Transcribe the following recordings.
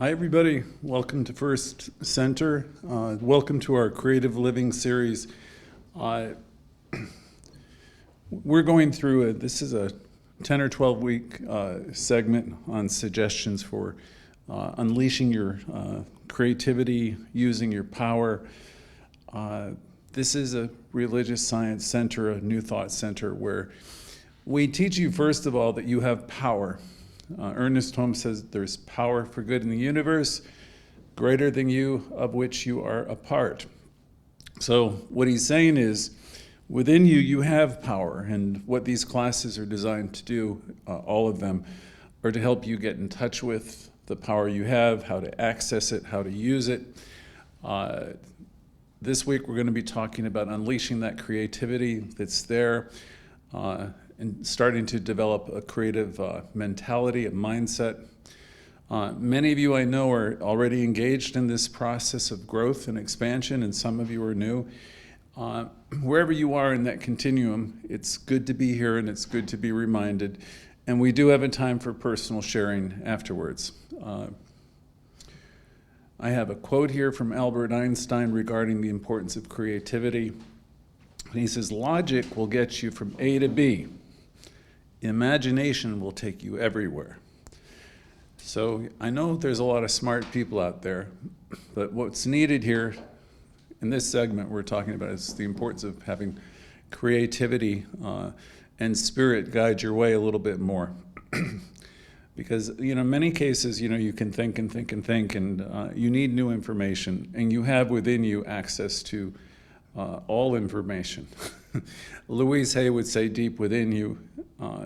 Hi, everybody. Welcome to First Center. Welcome to our Creative Living series. We're going through this is a 10 or 12 week segment on suggestions for unleashing your creativity, using your power. This is a religious science center, a new thought center, where we teach you, first of all, that you have power. Ernest Holmes says there's power for good in the universe, greater than you, of which you are a part. So what he's saying is, within you, you have power, and what these classes are designed to do, all of them, are to help you get in touch with the power you have, how to access it, how to use it. This week we're going to be talking about unleashing that creativity that's there, and starting to develop a creative mentality, a mindset. Many of you I know are already engaged in this process of growth and expansion, and some of you are new. Wherever you are in that continuum, it's good to be here and it's good to be reminded. And we do have a time for personal sharing afterwards. I have a quote here from Albert Einstein regarding the importance of creativity. He says, "Logic will get you from A to B. Imagination will take you everywhere." So I know there's a lot of smart people out there, but what's needed here in this segment we're talking about is the importance of having creativity and spirit guide your way a little bit more. Because, in many cases, you can think and think and think, and you need new information, and you have within you access to all information. Louise would say deep within you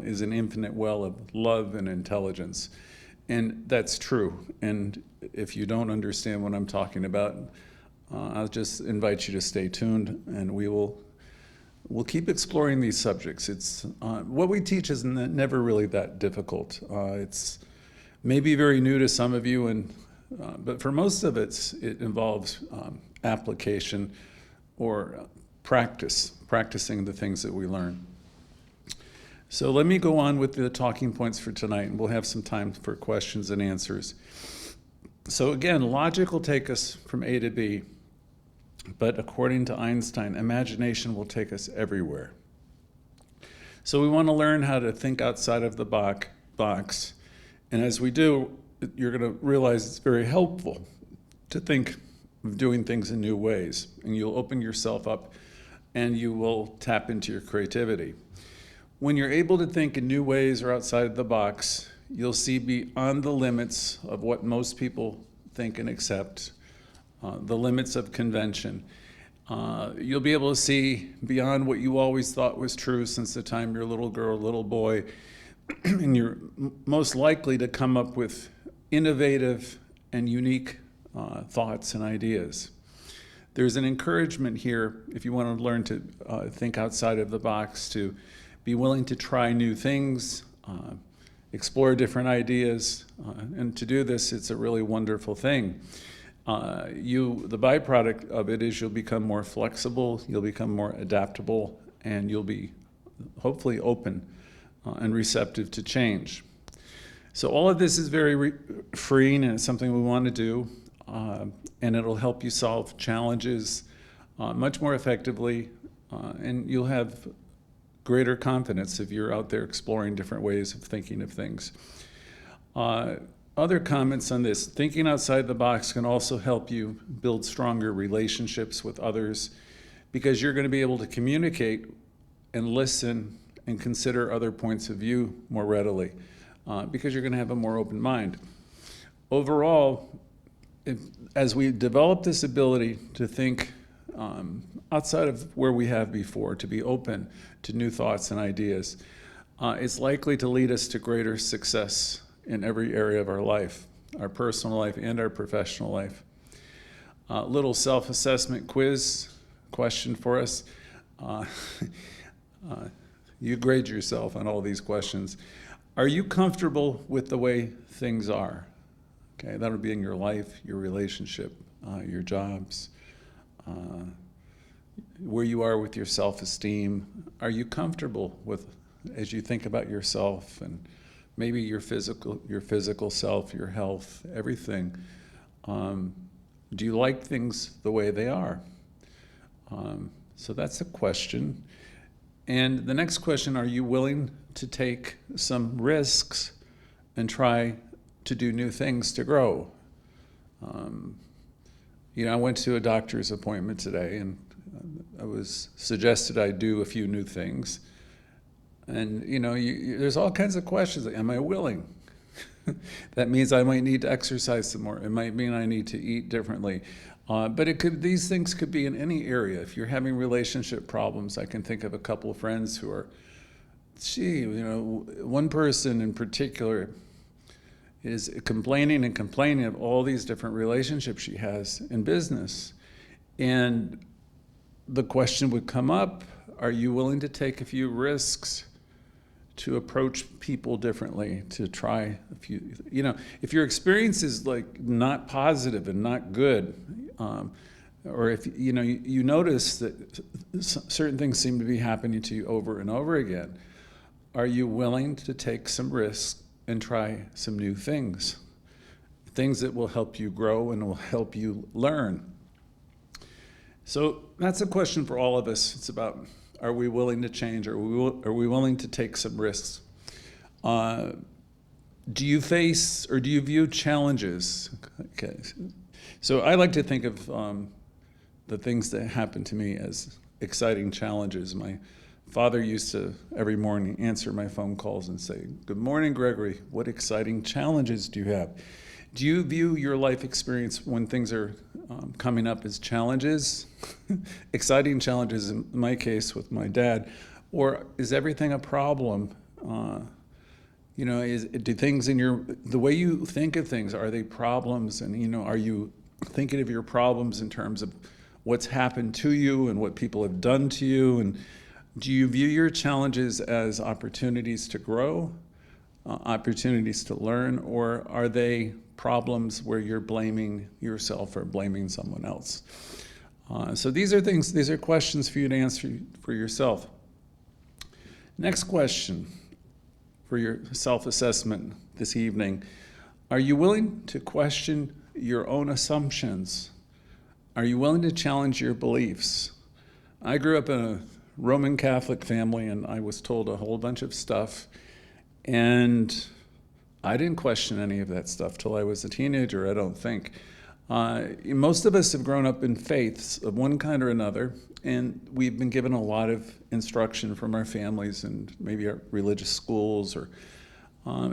is an infinite well of love and intelligence. And that's true. And if you don't understand what I'm talking about, I'll just invite you to stay tuned, and we'll keep exploring these subjects. It's what we teach is never really that difficult. It's maybe very new to some of you, but for most of it involves application or practicing the things that we learn. So let me go on with the talking points for tonight, and we'll have some time for questions and answers. So again, logic will take us from A to B, but according to Einstein, imagination will take us everywhere. So we want to learn how to think outside of the box, and as we do, you're going to realize it's very helpful to think of doing things in new ways, and you'll open yourself up and you will tap into your creativity. When you're able to think in new ways or outside the box, you'll see beyond the limits of what most people think and accept, the limits of convention. You'll be able to see beyond what you always thought was true since the time you're a little girl, little boy, and you're most likely to come up with innovative and unique thoughts and ideas. There's an encouragement here, if you want to learn to think outside of the box, to be willing to try new things, explore different ideas, and to do this, it's a really wonderful thing. The byproduct of it is you'll become more flexible, you'll become more adaptable, and you'll be hopefully open and receptive to change. So all of this is very freeing, and it's something we want to do, and it'll help you solve challenges much more effectively, and you'll have greater confidence if you're out there exploring different ways of thinking of things. Other comments on this: thinking outside the box can also help you build stronger relationships with others, because you're going to be able to communicate and listen and consider other points of view more readily, because you're going to have a more open mind. Overall, as we develop this ability to think outside of where we have before, to be open to new thoughts and ideas, it's likely to lead us to greater success in every area of our life, our personal life and our professional life. Little self-assessment quiz question for us. You grade yourself on all these questions. Are you comfortable with the way things are? Okay, that'll be in your life, your relationship, your jobs, where you are with your self-esteem. Are you comfortable with, as you think about yourself and maybe your physical self, your health, everything. Do you like things the way they are? So that's a question. And the next question, are you willing to take some risks and try to do new things to grow? I went to a doctor's appointment today, and I was suggested I do a few new things. And, there's all kinds of questions. Am I willing? That means I might need to exercise some more. It might mean I need to eat differently. But these things could be in any area. If you're having relationship problems, I can think of a couple of friends who are, one person in particular is complaining of all these different relationships she has in business. And the question would come up, are you willing to take a few risks to approach people differently, to try a few, if your experience is like not positive and not good, or if, you notice that certain things seem to be happening to you over and over again, are you willing to take some risks and try some new things that will help you grow and will help you learn? So that's a question for all of us. It's about, are we willing to change? Are we willing to take some risks? Do you face or do you view challenges? Okay. So I like to think of the things that happen to me as exciting challenges. My father used to every morning answer my phone calls and say, "Good morning, Gregory. What exciting challenges do you have?" Do you view your life experience when things are coming up as challenges, exciting challenges in my case with my dad, or is everything a problem? Do things the way you think of things, are they problems? And, are you thinking of your problems in terms of what's happened to you and what people have done to you? And do you view your challenges as opportunities to grow, opportunities to learn, or are they problems where you're blaming yourself or blaming someone else? So these are questions for you to answer for yourself. Next question for your self-assessment this evening. Are you willing to question your own assumptions? Are you willing to challenge your beliefs? I grew up in a Roman Catholic family, and I was told a whole bunch of stuff, and I didn't question any of that stuff till I was a teenager, I don't think. Most of us have grown up in faiths of one kind or another, and we've been given a lot of instruction from our families and maybe our religious schools, or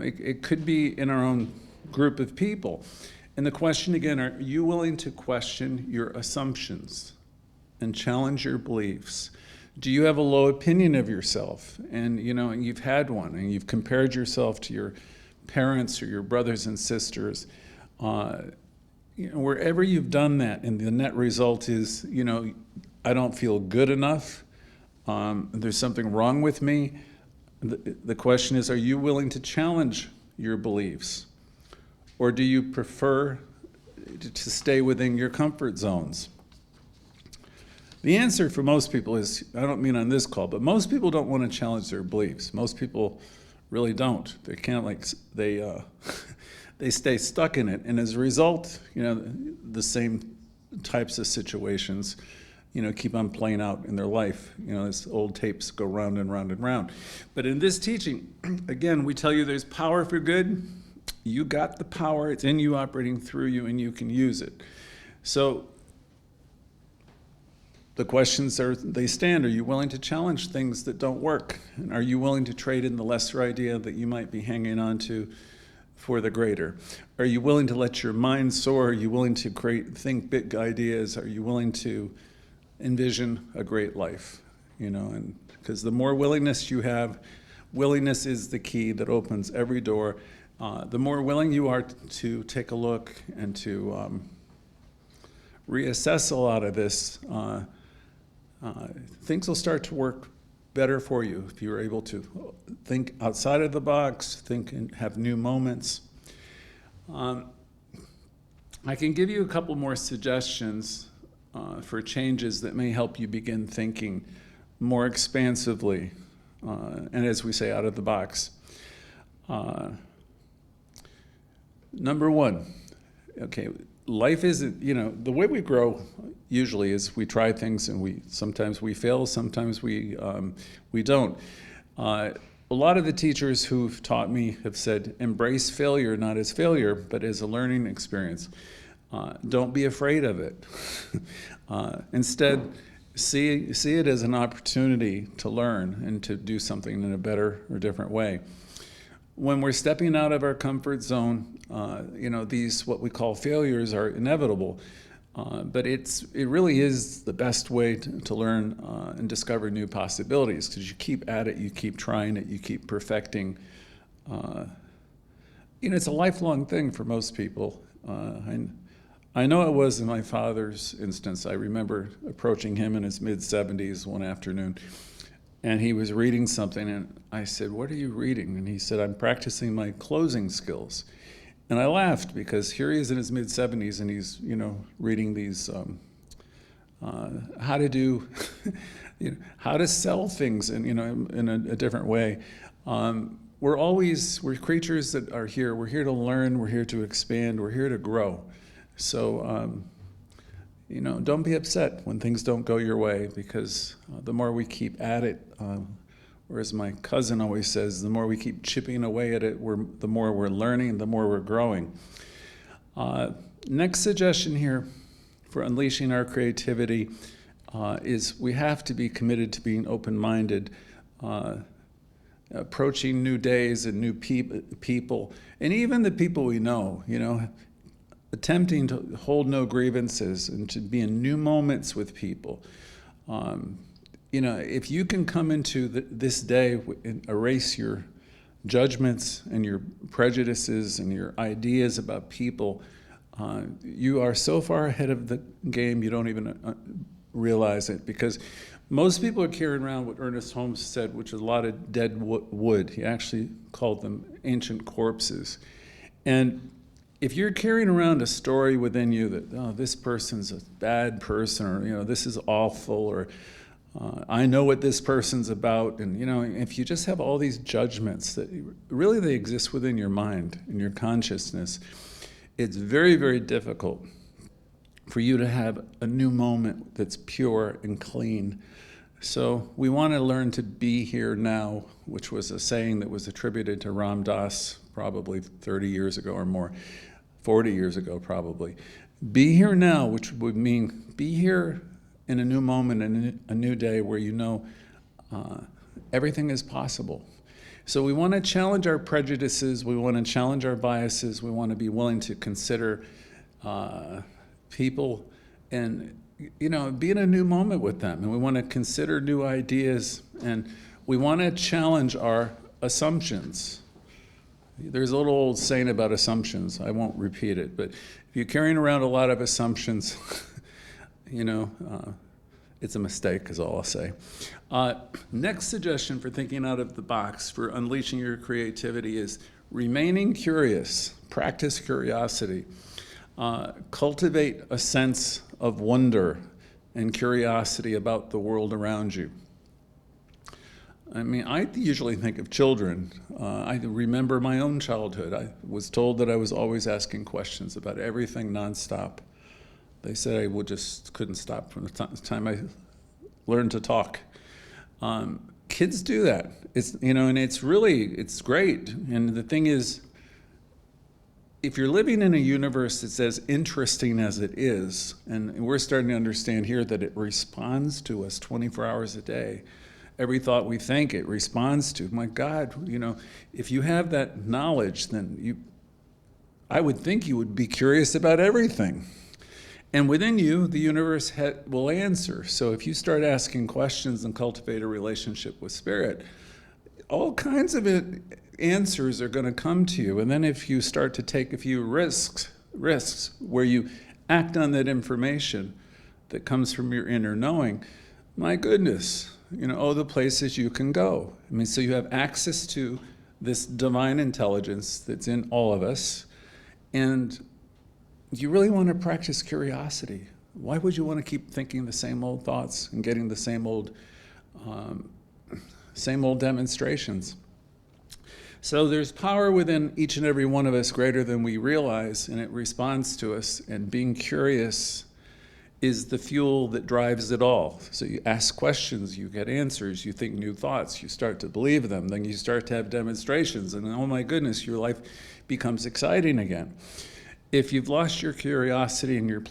it could be in our own group of people. And the question again, are you willing to question your assumptions and challenge your beliefs? Do you have a low opinion of yourself? And you've had one, and you've compared yourself to your parents or your brothers and sisters. Wherever you've done that, and the net result is, I don't feel good enough. There's something wrong with me. The question is, are you willing to challenge your beliefs? Or do you prefer to stay within your comfort zones? The answer for most people is, I don't mean on this call, but most people don't want to challenge their beliefs. Most people really don't. They can't they stay stuck in it. And as a result, the same types of situations, keep on playing out in their life. As old tapes go round and round and round. But in this teaching, again, we tell you there's power for good. You got the power. It's in you, operating through you, and you can use it. So the questions they stand. Are you willing to challenge things that don't work? And are you willing to trade in the lesser idea that you might be hanging on to for the greater? Are you willing to let your mind soar? Are you willing to think big ideas? Are you willing to envision a great life? And because the more willingness you have, willingness is the key that opens every door. The more willing you are to take a look and to reassess a lot of this, things will start to work better for you if you're able to think outside of the box, think and have new moments. I can give you a couple more suggestions for changes that may help you begin thinking more expansively, and as we say, out of the box. Number one, okay, life isn't, the way we grow usually is we try things and sometimes we fail, sometimes we don't. A lot of the teachers who've taught me have said, embrace failure not as failure, but as a learning experience. Don't be afraid of it. Instead, see it as an opportunity to learn and to do something in a better or different way. When we're stepping out of our comfort zone, these what we call failures are inevitable, but it really is the best way to learn and discover new possibilities, because you keep at it, you keep trying it, you keep perfecting. It's a lifelong thing for most people. I know it was in my father's instance. I remember approaching him in his mid-70s one afternoon, and he was reading something, and I said, "What are you reading?" And he said, "I'm practicing my closing skills." And I laughed, because here he is in his mid-70s, and he's, reading these, how to do, how to sell things in a different way. We're creatures that are here. We're here to learn. We're here to expand. We're here to grow. So, don't be upset when things don't go your way, because the more we keep at it, or as my cousin always says, the more we keep chipping away at it, the more we're learning, the more we're growing. Next suggestion here for unleashing our creativity is we have to be committed to being open-minded, approaching new days and new people, and even the people we know, attempting to hold no grievances and to be in new moments with people. If you can come into this day and erase your judgments and your prejudices and your ideas about people, you are so far ahead of the game you don't even realize it, because most people are carrying around what Ernest Holmes said, which is a lot of dead wood. He actually called them ancient corpses. And if you're carrying around a story within you that, oh, this person's a bad person, or, this is awful, or I know what this person's about, and, if you just have all these judgments that really they exist within your mind and your consciousness, it's very, very difficult for you to have a new moment that's pure and clean. So we want to learn to be here now, which was a saying that was attributed to Ram Dass probably 30 years ago or more. 40 years ago, probably. Be here now, which would mean be here in a new moment, in a new day where everything is possible. So we want to challenge our prejudices, we want to challenge our biases, we want to be willing to consider people and, be in a new moment with them. And we want to consider new ideas, and we want to challenge our assumptions. There's a little old saying about assumptions. I won't repeat it, but if you're carrying around a lot of assumptions, it's a mistake, is all I'll say. Next suggestion for thinking out of the box for unleashing your creativity is remaining curious. Practice curiosity. Cultivate a sense of wonder and curiosity about the world around you. I usually think of children. I remember my own childhood. I was told that I was always asking questions about everything nonstop. They said I just couldn't stop from the time I learned to talk. Kids do that. And it's great. And the thing is, if you're living in a universe that's as interesting as it is, and we're starting to understand here that it responds to us 24 hours a day, every thought we think it responds to. My God, if you have that knowledge, then I would think you would be curious about everything. And within you, the universe will answer. So if you start asking questions and cultivate a relationship with Spirit, all kinds of answers are going to come to you. And then if you start to take a few risks where you act on that information that comes from your inner knowing, my goodness, the places you can go. So you have access to this divine intelligence that's in all of us, and you really want to practice curiosity. Why would you want to keep thinking the same old thoughts and getting the same old demonstrations? So there's power within each and every one of us greater than we realize, and it responds to us. And being curious is the fuel that drives it all. So you ask questions, you get answers, you think new thoughts, you start to believe them, then you start to have demonstrations, and oh my goodness, your life becomes exciting again. If you've lost your curiosity and you're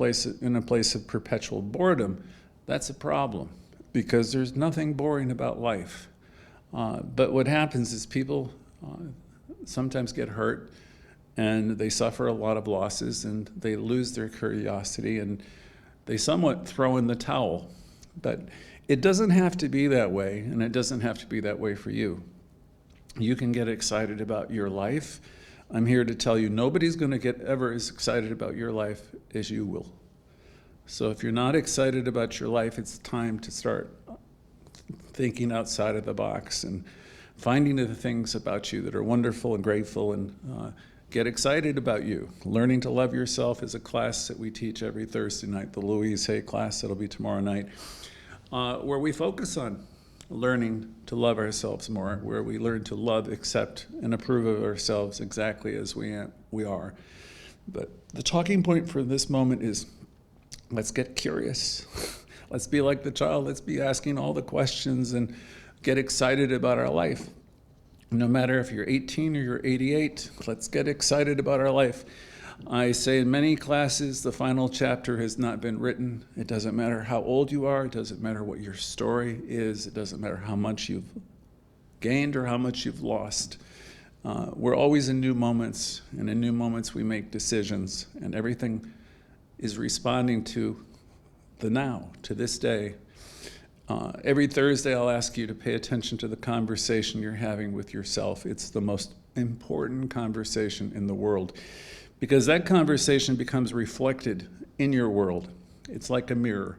in a place of perpetual boredom, that's a problem, because there's nothing boring about life. But what happens is people sometimes get hurt, and they suffer a lot of losses, and they lose their curiosity, and they somewhat throw in the towel. But it doesn't have to be that way, and it doesn't have to be that way for you. You can get excited about your life. I'm here to tell you, nobody's going to get ever as excited about your life as you will. So if you're not excited about your life, it's time to start thinking outside of the box and finding the things about you that are wonderful and grateful, and get excited about you. Learning to Love Yourself is a class that we teach every Thursday night, the Louise class that'll be tomorrow night, where we focus on learning to love ourselves more, where we learn to love, accept, and approve of ourselves exactly as we are. But the talking point for this moment is, let's get curious. Let's be like the child. Let's be asking all the questions and get excited about our life. No matter if you're 18 or you're 88, let's get excited about our life. I say in many classes, the final chapter has not been written. It doesn't matter how old you are. It doesn't matter what your story is. It doesn't matter how much you've gained or how much you've lost. We're always in new moments, and in new moments we make decisions, and everything is responding to the now, to this day. Every Thursday I'll ask you to pay attention to the conversation you're having with yourself. It's the most important conversation in the world, because that conversation becomes reflected in your world. It's like a mirror.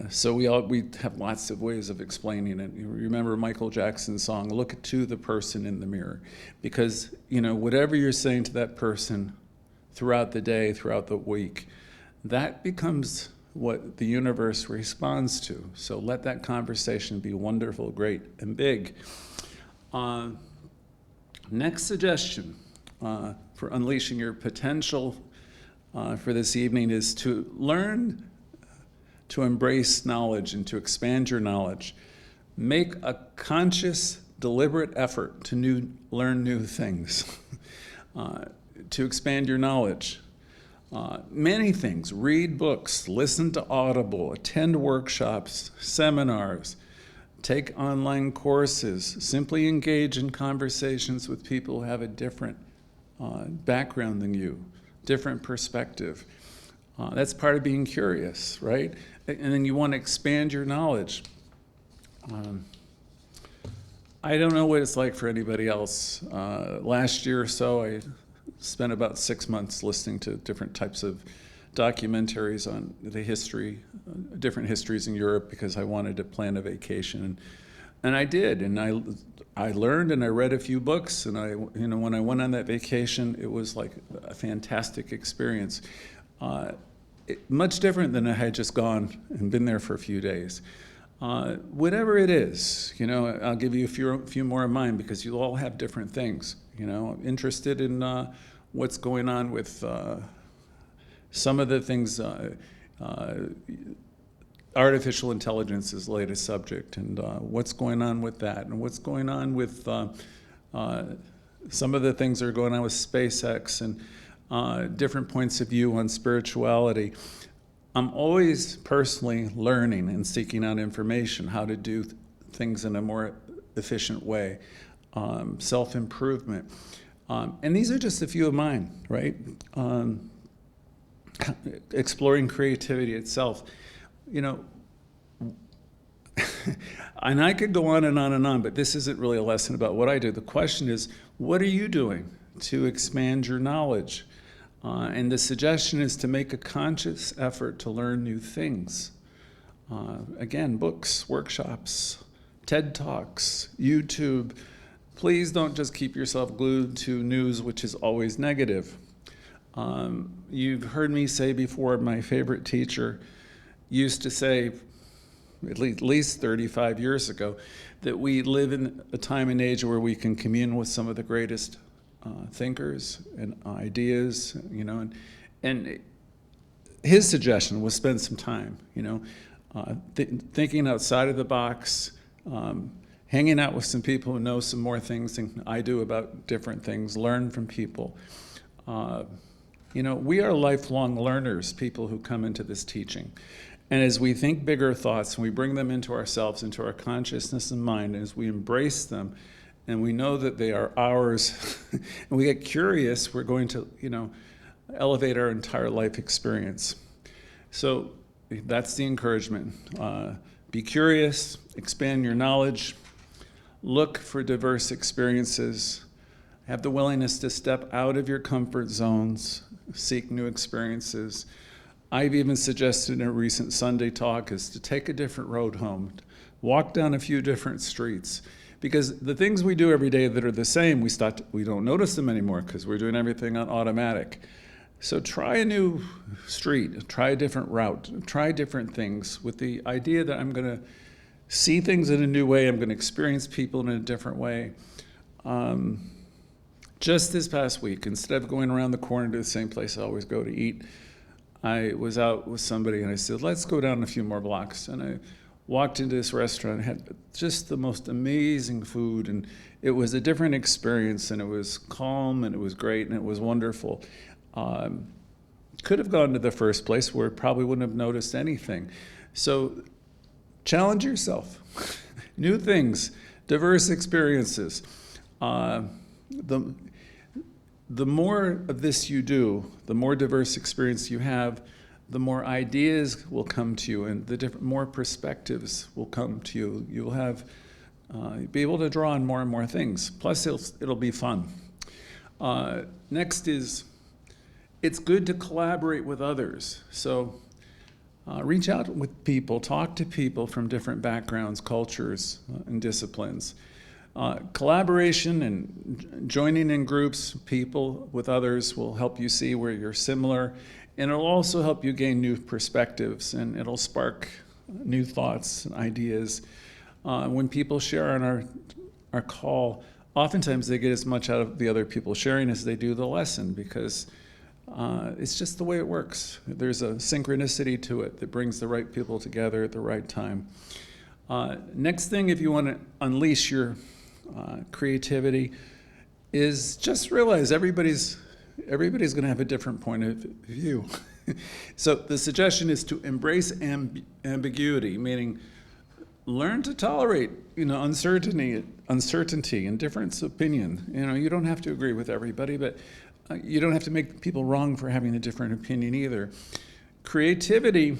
So we have lots of ways of explaining it. You remember Michael Jackson's song, "Look to the person in the mirror," because whatever you're saying to that person throughout the day, throughout the week, that becomes what the universe responds to. So let that conversation be wonderful, great, and big. Next suggestion for unleashing your potential for this evening is to learn to embrace knowledge and to expand your knowledge. Make a conscious, deliberate effort to learn new things, to expand your knowledge. Many things. Read books, listen to Audible, attend workshops, seminars, take online courses, simply engage in conversations with people who have a different background than you, different perspective. That's part of being curious, right? And then you want to expand your knowledge. I don't know what it's like for anybody else. Last year or so, I spent about 6 months listening to different types of documentaries on the history, different histories in Europe, because I wanted to plan a vacation. And I did, and I learned, and I read a few books, and when I went on that vacation, it was like a fantastic experience. Much different than I had just gone and been there for a few days. Whatever it is, I'll give you a few more of mine, because you all have different things. I'm interested in what's going on with some of the things. Artificial intelligence is the latest subject, and what's going on with that, and what's going on with some of the things that are going on with SpaceX, and different points of view on spirituality. I'm always personally learning and seeking out information, how to do things in a more efficient way, self-improvement. And these are just a few of mine, right? Exploring creativity itself. And I could go on and on and on, but this isn't really a lesson about what I do. The question is, what are you doing to expand your knowledge? And the suggestion is to make a conscious effort to learn new things. Again, books, workshops, TED Talks, YouTube. Please don't just keep yourself glued to news, which is always negative. You've heard me say before, my favorite teacher used to say, at least 35 years ago, that we live in a time and age where we can commune with some of the greatest thinkers and ideas, and his suggestion was spend some time, thinking outside of the box, hanging out with some people who know some more things than I do about different things, learn from people. We are lifelong learners, people who come into this teaching. And as we think bigger thoughts, and we bring them into ourselves, into our consciousness and mind, as we embrace them, and we know that they are ours, and we get curious, we're going to, elevate our entire life experience. So that's the encouragement. Be curious, expand your knowledge, look for diverse experiences, have the willingness to step out of your comfort zones, seek new experiences. I've even suggested in a recent Sunday talk is to take a different road home, walk down a few different streets, because the things we do every day that are the same, we don't notice them anymore because we're doing everything on automatic. So try a new street, try a different route, try different things with the idea that I'm going to see things in a new way, I'm going to experience people in a different way. Just this past week, instead of going around the corner to the same place I always go to eat, I was out with somebody and I said, let's go down a few more blocks. And I walked into this restaurant and had just the most amazing food, and it was a different experience, and it was calm, and it was great, and it was wonderful. Could have gone to the first place where it probably wouldn't have noticed anything. So challenge yourself. New things, diverse experiences. The more of this you do, the more diverse experience you have, the more ideas will come to you, and more perspectives will come to you. You'll have, be able to draw on more and more things. Plus, it'll be fun. Next is, it's good to collaborate with others. So reach out with people, talk to people from different backgrounds, cultures, and disciplines. Collaboration and joining in groups, people with others, will help you see where you're similar, and it'll also help you gain new perspectives, and it'll spark new thoughts and ideas. When people share on our call, oftentimes they get as much out of the other people sharing as they do the lesson, because it's just the way it works. There's a synchronicity to it that brings the right people together at the right time. Next thing, if you want to unleash your creativity, is just realize everybody's going to have a different point of view. So the suggestion is to embrace ambiguity, meaning learn to tolerate, uncertainty and difference of opinion. You don't have to agree with everybody, but you don't have to make people wrong for having a different opinion either. Creativity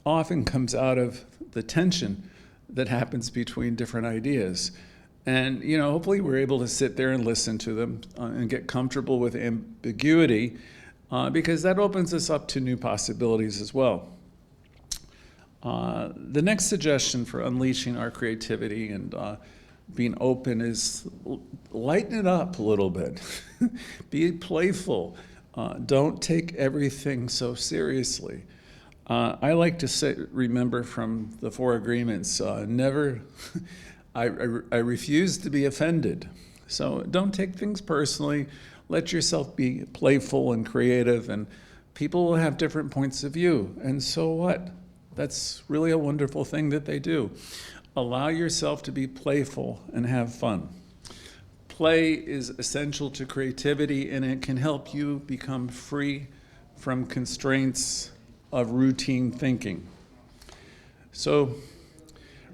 often comes out of the tension that happens between different ideas. And, hopefully we're able to sit there and listen to them and get comfortable with ambiguity, because that opens us up to new possibilities as well. The next suggestion for unleashing our creativity and being open is lighten it up a little bit. Be playful. Don't take everything so seriously. I like to remember from the Four Agreements, I refuse to be offended. So don't take things personally. Let yourself be playful and creative, and people will have different points of view. And so what? That's really a wonderful thing that they do. Allow yourself to be playful and have fun. Play is essential to creativity, and it can help you become free from constraints of routine thinking. So,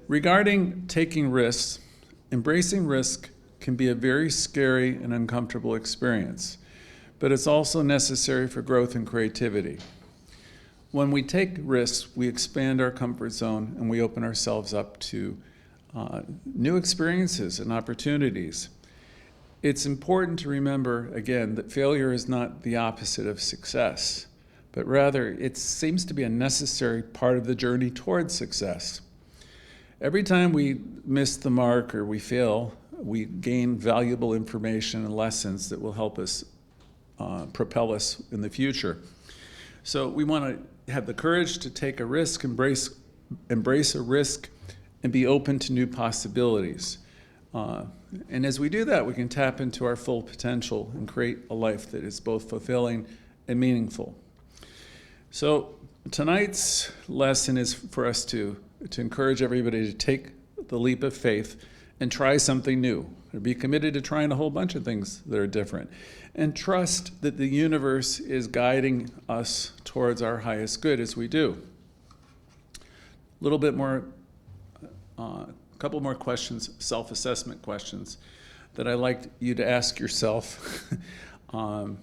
regarding taking risks, embracing risk can be a very scary and uncomfortable experience, but it's also necessary for growth and creativity. When we take risks, we expand our comfort zone and we open ourselves up to new experiences and opportunities. It's important to remember, again, that failure is not the opposite of success, but rather it seems to be a necessary part of the journey towards success. Every time we miss the mark or we fail, we gain valuable information and lessons that will help us propel us in the future. So we want to have the courage to take a risk, embrace embrace a risk, and be open to new possibilities. And as we do that, we can tap into our full potential and create a life that is both fulfilling and meaningful. So tonight's lesson is for us to encourage everybody to take the leap of faith and try something new, or be committed to trying a whole bunch of things that are different, and trust that the universe is guiding us towards our highest good as we do. A little bit more, a couple more questions, self-assessment questions that I'd like you to ask yourself. One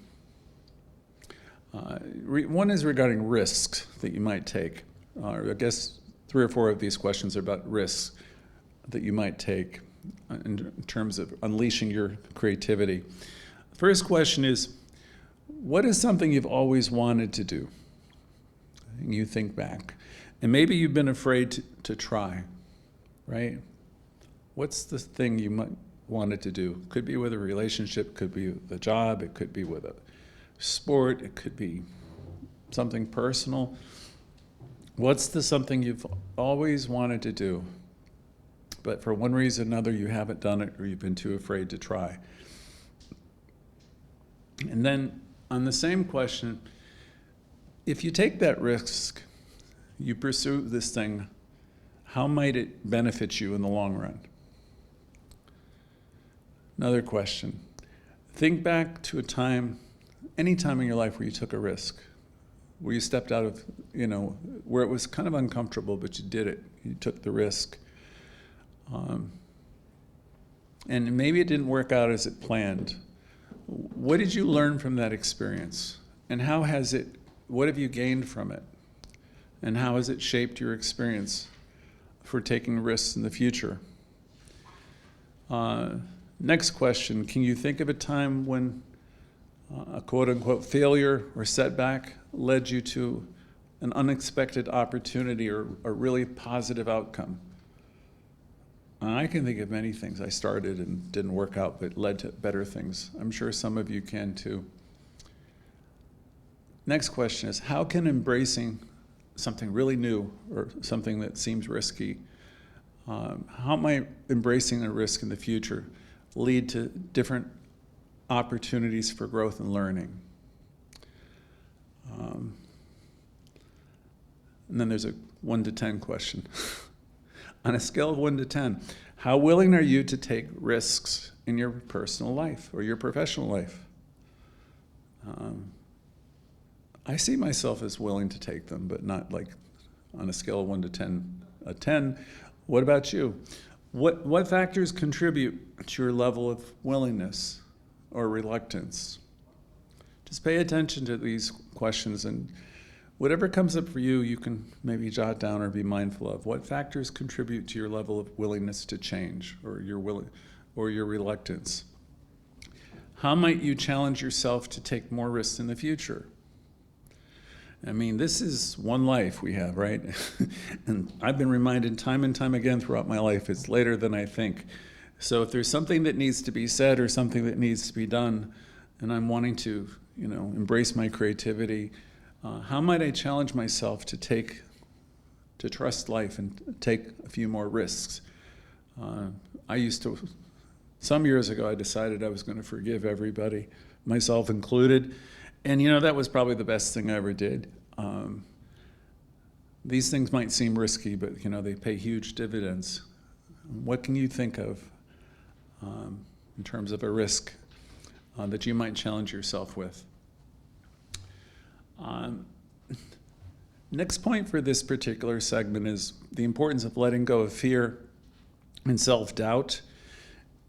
is regarding risks that you might take. I guess 3 or 4 of these questions are about risks that you might take in terms of unleashing your creativity. The first question is, what is something you've always wanted to do? And you think back. And maybe you've been afraid to try, right? What's the thing you might wanted to do? Could be with a relationship, could be with a job, it could be with a sport, it could be something personal. What's the something you've always wanted to do, but for one reason or another you haven't done it, or you've been too afraid to try? And then on the same question, if you take that risk, you pursue this thing, how might it benefit you in the long run? Another question, think back to a time, any time in your life where you took a risk, where you stepped out of, where it was kind of uncomfortable, but you did it, you took the risk. And maybe it didn't work out as it planned. What did you learn from that experience? And what have you gained from it? And how has it shaped your experience for taking risks in the future? Next question, can you think of a time when a quote-unquote failure or setback led you to an unexpected opportunity or a really positive outcome? I can think of many things I started and didn't work out, but led to better things. I'm sure some of you can too. Next question is, how can embracing something really new or something that seems risky, how might embracing a risk in the future lead to different opportunities for growth and learning? And then there's a 1 to 10 question. On a scale of 1 to 10, how willing are you to take risks in your personal life or your professional life? I see myself as willing to take them, but not like on a scale of 1 to 10, a 10. What about you? What factors contribute to your level of willingness or reluctance? Just pay attention to these questions, and whatever comes up for you, you can maybe jot down or be mindful of. What factors contribute to your level of willingness to change or your reluctance? How might you challenge yourself to take more risks in the future? I mean, this is one life we have, right? And I've been reminded time and time again throughout my life, it's later than I think. So if there's something that needs to be said or something that needs to be done, and I'm wanting to, embrace my creativity, how might I challenge myself to trust life and take a few more risks? Some years ago, I decided I was going to forgive everybody, myself included. And that was probably the best thing I ever did. These things might seem risky, but they pay huge dividends. What can you think of in terms of a risk that you might challenge yourself with? Next point for this particular segment is the importance of letting go of fear and self-doubt.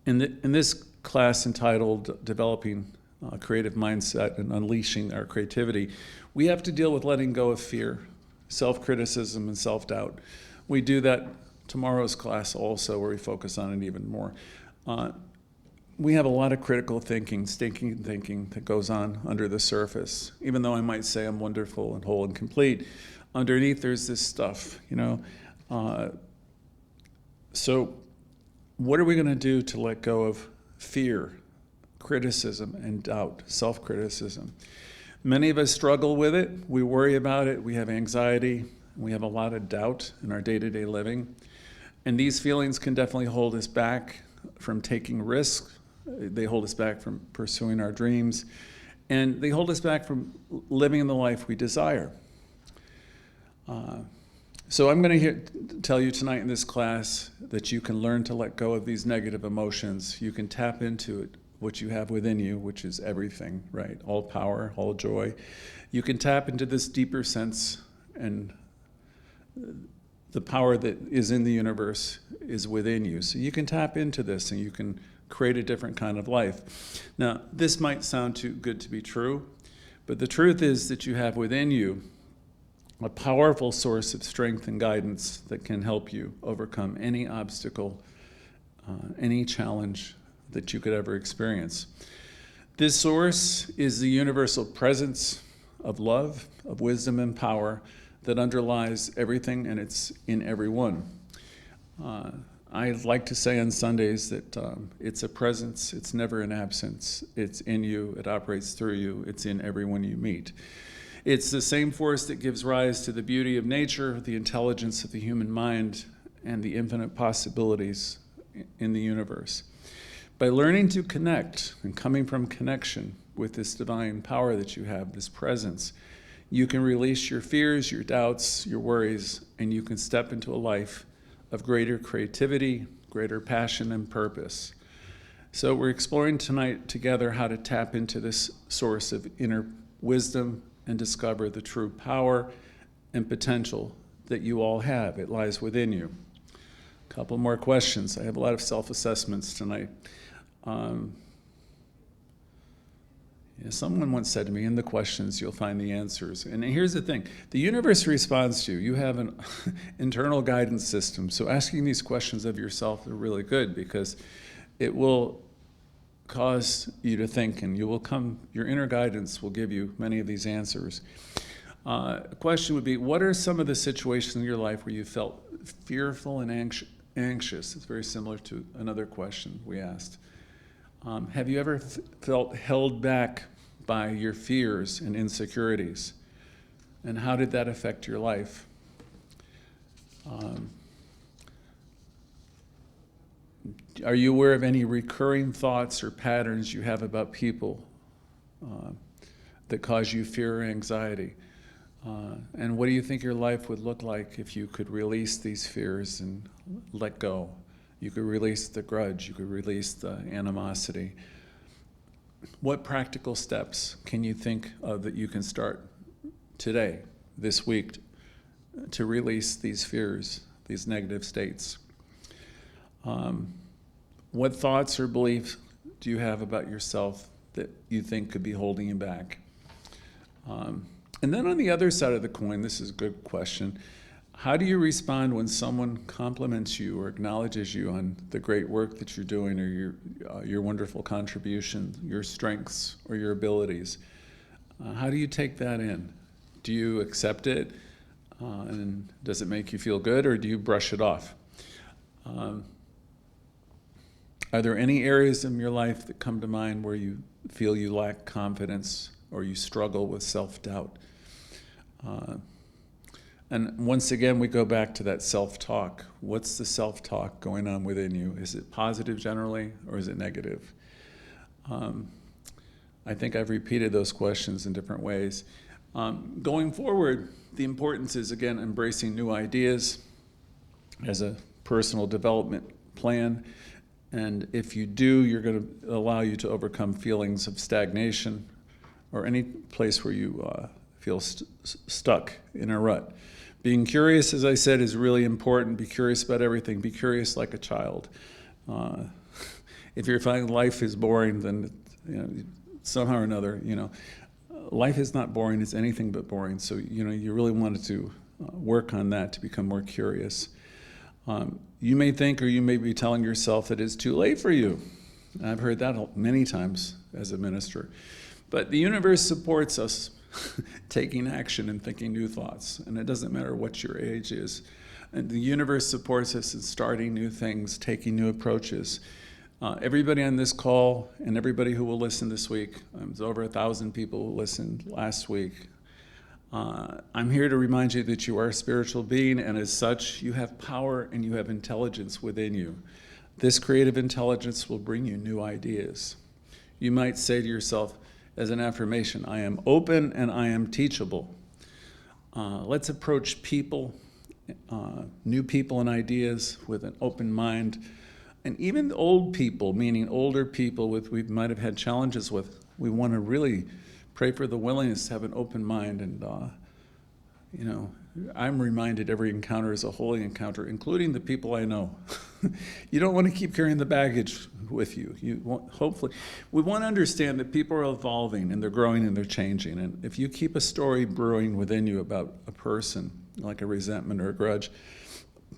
In this class entitled Developing Creative Mindset and Unleashing Our Creativity, we have to deal with letting go of fear, self-criticism, and self-doubt. We do that tomorrow's class also, where we focus on it even more. We have a lot of critical thinking, stinking thinking that goes on under the surface. Even though I might say I'm wonderful and whole and complete, underneath there's this stuff, So what are we going to do to let go of fear, criticism, and doubt, self-criticism? Many of us struggle with it. We worry about it. We have anxiety. We have a lot of doubt in our day-to-day living. And these feelings can definitely hold us back from taking risks. They hold us back from pursuing our dreams. And they hold us back from living the life we desire. So I'm going to tell you tonight in this class that you can learn to let go of these negative emotions. You can tap into it, what you have within you, which is everything, right? All power, all joy. You can tap into this deeper sense, and the power that is in the universe is within you. So you can tap into this and you can create a different kind of life. Now, this might sound too good to be true, but the truth is that you have within you a powerful source of strength and guidance that can help you overcome any obstacle, any challenge that you could ever experience. This source is the universal presence of love, of wisdom and power that underlies everything, and it's in everyone. I like to say on Sundays that it's a presence, it's never an absence. It's in you, it operates through you, it's in everyone you meet. It's the same force that gives rise to the beauty of nature, the intelligence of the human mind, and the infinite possibilities in the universe. By learning to connect and coming from connection with this divine power that you have, this presence, you can release your fears, your doubts, your worries, and you can step into a life of greater creativity, greater passion, and purpose. So we're exploring tonight together how to tap into this source of inner wisdom and discover the true power and potential that you all have. It lies within you. A couple more questions. I have a lot of self-assessments tonight. Someone once said to me, in the questions, you'll find the answers. And here's the thing. The universe responds to you. You have an internal guidance system. So asking these questions of yourself are really good because it will cause you to think, and your inner guidance will give you many of these answers. A question would be, what are some of the situations in your life where you felt fearful and anxious? It's very similar to another question we asked. Have you ever felt held back by your fears and insecurities? And how did that affect your life? Are you aware of any recurring thoughts or patterns you have about people that cause you fear or anxiety? And what do you think your life would look like if you could release these fears and let go? You could release the grudge, you could release the animosity. What practical steps can you think of that you can start today, this week, to release these fears, these negative states? What thoughts or beliefs do you have about yourself that you think could be holding you back? And then on the other side of the coin, this is a good question. How do you respond when someone compliments you or acknowledges you on the great work that you're doing or your wonderful contribution, your strengths or your abilities? How do you take that in? Do you accept it? And does it make you feel good, or do you brush it off? Are there any areas in your life that come to mind where you feel you lack confidence or you struggle with self-doubt? And once again, we go back to that self-talk. What's the self-talk going on within you? Is it positive generally, or is it negative? I think I've repeated those questions in different ways. Going forward, the importance is, again, embracing new ideas as a personal development plan. And if you do, you're going to allow you to overcome feelings of stagnation or any place where you feel stuck in a rut. Being curious, as I said, is really important. Be curious about everything. Be curious like a child. If you're finding life is boring, then somehow or another, life is not boring. It's anything but boring. So you really wanted to work on that to become more curious. You may think, or you may be telling yourself that it's too late for you. I've heard that many times as a minister. But the universe supports us taking action and thinking new thoughts. And it doesn't matter what your age is. And the universe supports us in starting new things, taking new approaches. Everybody on this call and everybody who will listen this week, there's over 1,000 people who listened last week. I'm here to remind you that you are a spiritual being, and as such, you have power and you have intelligence within you. This creative intelligence will bring you new ideas. You might say to yourself as an affirmation, I am open and I am teachable. Let's approach people, new people and ideas with an open mind. And even old people, meaning older people we might have had challenges with, we want to really pray for the willingness to have an open mind. And, I'm reminded every encounter is a holy encounter, including the people I know. You don't want to keep carrying the baggage with you. Hopefully, we want to understand that people are evolving and they're growing and they're changing. And if you keep a story brewing within you about a person, like a resentment or a grudge,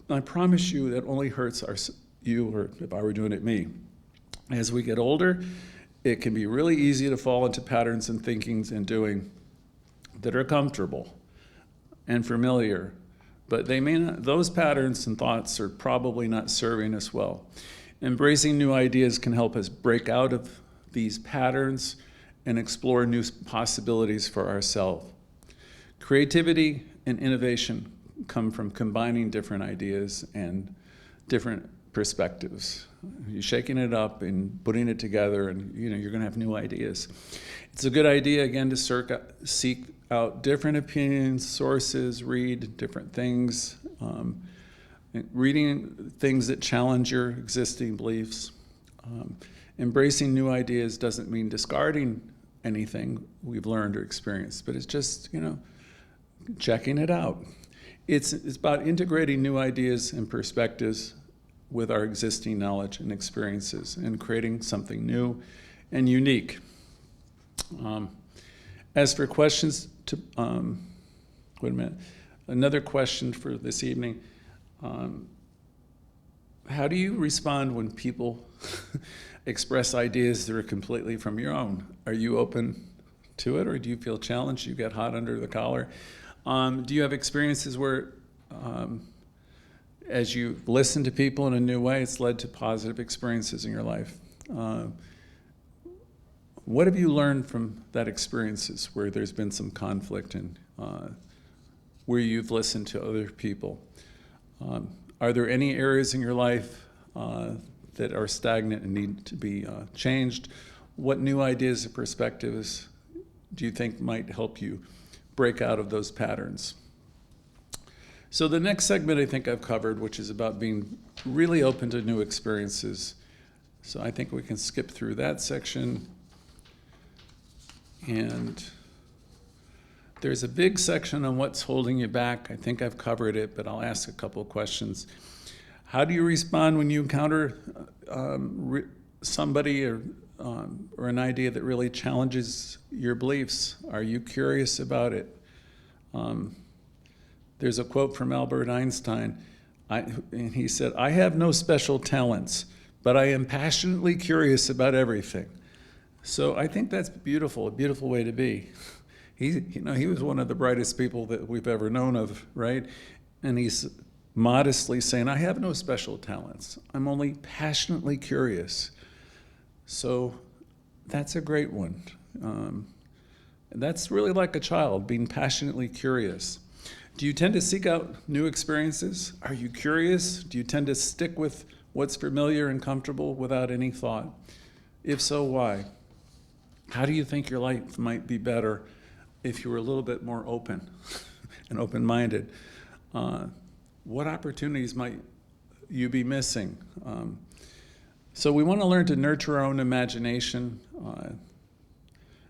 I promise you that only hurts you, or if I were doing it, me. As we get older, it can be really easy to fall into patterns and thinkings and doing that are comfortable and familiar, but those patterns and thoughts are probably not serving us well. Embracing new ideas can help us break out of these patterns and explore new possibilities for ourselves. Creativity and innovation come from combining different ideas and different perspectives. You're shaking it up and putting it together, and you're going to have new ideas. It's a good idea, again, to seek out different opinions, sources, read different things, reading things that challenge your existing beliefs. Embracing new ideas doesn't mean discarding anything we've learned or experienced, but it's just, checking it out. It's about integrating new ideas and perspectives with our existing knowledge and experiences and creating something new and unique. As for questions another question for this evening. How do you respond when people express ideas that are completely from your own? Are you open to it, or do you feel challenged? You get hot under the collar? Do you have experiences where as you listen to people in a new way, it's led to positive experiences in your life? What have you learned from that experiences where there's been some conflict and where you've listened to other people? Are there any areas in your life that are stagnant and need to be changed? What new ideas or perspectives do you think might help you break out of those patterns? So the next segment I think I've covered, which is about being really open to new experiences. So I think we can skip through that section. And there's a big section on what's holding you back. I think I've covered it, but I'll ask a couple of questions. How do you respond when you encounter somebody or an idea that really challenges your beliefs? Are you curious about it? There's a quote from Albert Einstein, and he said, "I have no special talents, but I am passionately curious about everything." So I think that's beautiful, a beautiful way to be. He was one of the brightest people that we've ever known of, right? And he's modestly saying, I have no special talents. I'm only passionately curious. So that's a great one. That's really like a child, being passionately curious. Do you tend to seek out new experiences? Are you curious? Do you tend to stick with what's familiar and comfortable without any thought? If so, why? How do you think your life might be better if you were a little bit more open and open-minded? What opportunities might you be missing? So we want to learn to nurture our own imagination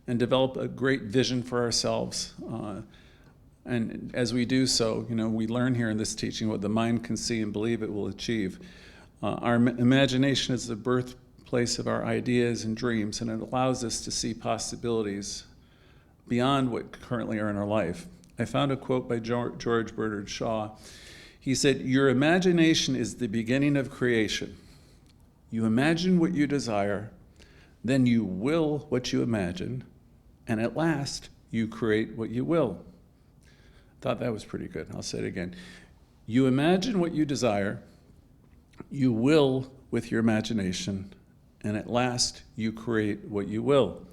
and develop a great vision for ourselves. And as we do so, we learn here in this teaching what the mind can see and believe it will achieve. Our imagination is the birthplace of our ideas and dreams, and it allows us to see possibilities beyond what currently are in our life. I found a quote by George Bernard Shaw. He said, "Your imagination is the beginning of creation. You imagine what you desire, then you will what you imagine, and at last you create what you will." Thought that was pretty good. I'll say it again. You imagine what you desire, you will with your imagination, and at last you create what you will.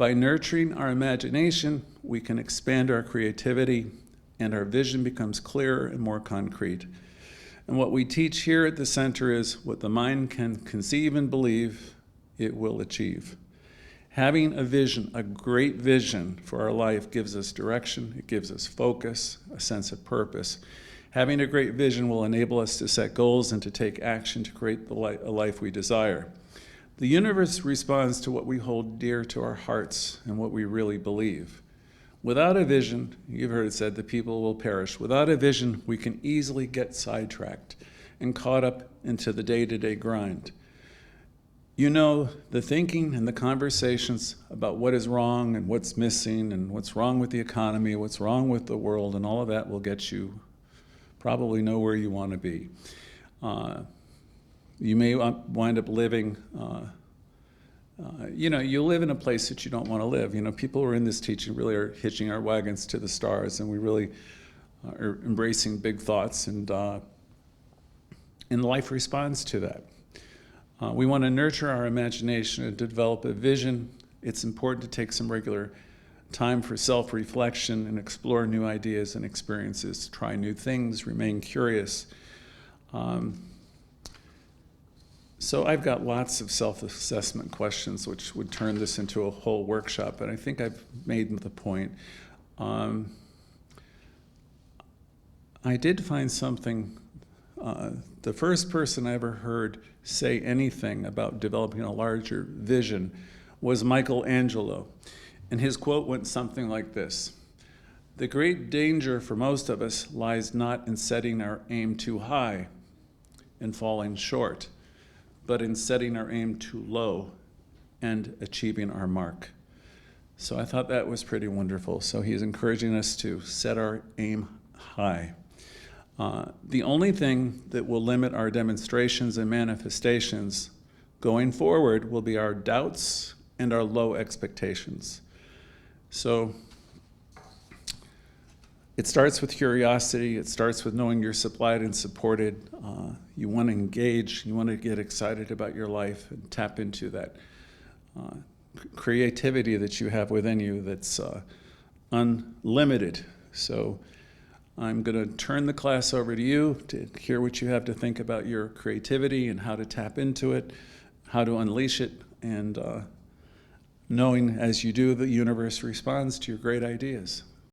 By nurturing our imagination, we can expand our creativity, and our vision becomes clearer and more concrete. And what we teach here at the center is what the mind can conceive and believe, it will achieve. Having a vision, a great vision for our life, gives us direction, it gives us focus, a sense of purpose. Having a great vision will enable us to set goals and to take action to create a life we desire. The universe responds to what we hold dear to our hearts and what we really believe. Without a vision, you've heard it said, the people will perish. Without a vision, we can easily get sidetracked and caught up into the day-to-day grind. You know, the thinking and the conversations about what is wrong and what's missing and what's wrong with the economy, what's wrong with the world, and all of that will get you probably know where you want to be. You may wind up living, you live in a place that you don't want to live. People who are in this teaching really are hitching our wagons to the stars, and we really are embracing big thoughts, and life responds to that. We want to nurture our imagination and develop a vision. It's important to take some regular time for self-reflection and explore new ideas and experiences, try new things, remain curious. So I've got lots of self-assessment questions, which would turn this into a whole workshop, but I think I've made the point. I did find something, the first person I ever heard say anything about developing a larger vision was Michelangelo. And his quote went something like this: "The great danger for most of us lies not in setting our aim too high and falling short, but in setting our aim too low and achieving our mark." So I thought that was pretty wonderful. So he's encouraging us to set our aim high. The only thing that will limit our demonstrations and manifestations going forward will be our doubts and our low expectations. So it starts with curiosity. It starts with knowing you're supplied and supported. You want to engage. You want to get excited about your life and tap into that creativity that you have within you that's unlimited. So I'm going to turn the class over to you to hear what you have to think about your creativity and how to tap into it, how to unleash it, and knowing as you do, the universe responds to your great ideas.